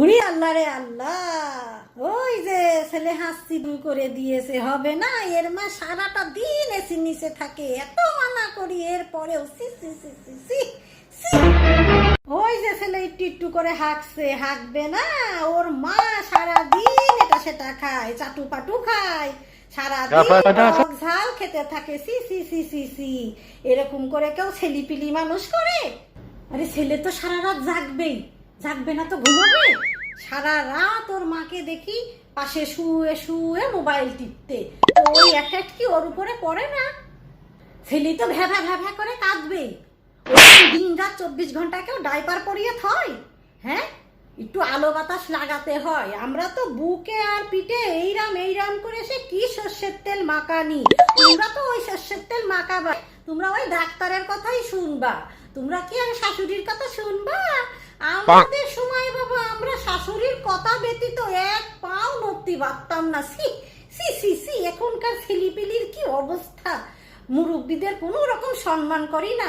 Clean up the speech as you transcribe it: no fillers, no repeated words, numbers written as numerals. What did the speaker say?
উড়ি আল্লাহ রে আল্লাহ, ওই যে ছেলে হাসি করে দিয়েছে, হবে না? এর মা সারাটা দিন এসি নিচে থাকে, এত মানা করি এর পরেও সি সি সি সি সি সি। ওই যে ছেলে একটু একটু করে হাঁকছে, হাঁকবে না? ওর মা সারা দিন এটা সেটা খায়, চাটু পাটু খায়, সারাদিন ঝাল খেতে থাকে, সি সি সি সি সি। এরকম করে কেউ ছেলিপিলি মানুষ করে? আরে ছেলে তো সারা রাত জাগবেই, জাগবে না তো ঘুমাবে? সারা রাত ওর মাকে দেখি পাশে শুয়ে শুয়ে মোবাইল টিপতে, তো ওই এফেক্ট কি ওর উপরে পড়ে না? ছেলে তো ভ্যাভা ভ্যাভা করে কাঁদবেই। দিন রাত 24 ঘন্টা কেউ ডাইপার পরিয়ে থয়? হ্যাঁ, একটু আলো বাতাস লাগাতে হয়। আমরা তো বুকে আর পিঠে এইরাম এইরাম করে সে কি সর্ষের তেল মাখানি। তোমরা তো ওই সর্ষের তেল মাখাবা, তোমরা ওই ডাক্তারের কথাই শুনবা, তোমরা কি আর শাশুড়ির কথা শুনবা? আমাদের সময় বাবা আমরা শাশুড়ির কথা ব্যতীত এক পাও নড়তে পারতাম না। সি সি সি সি, এখনকার ছেলেপিলির কি অবস্থা! মুরব্বীদের কোনো রকম সম্মান করি না।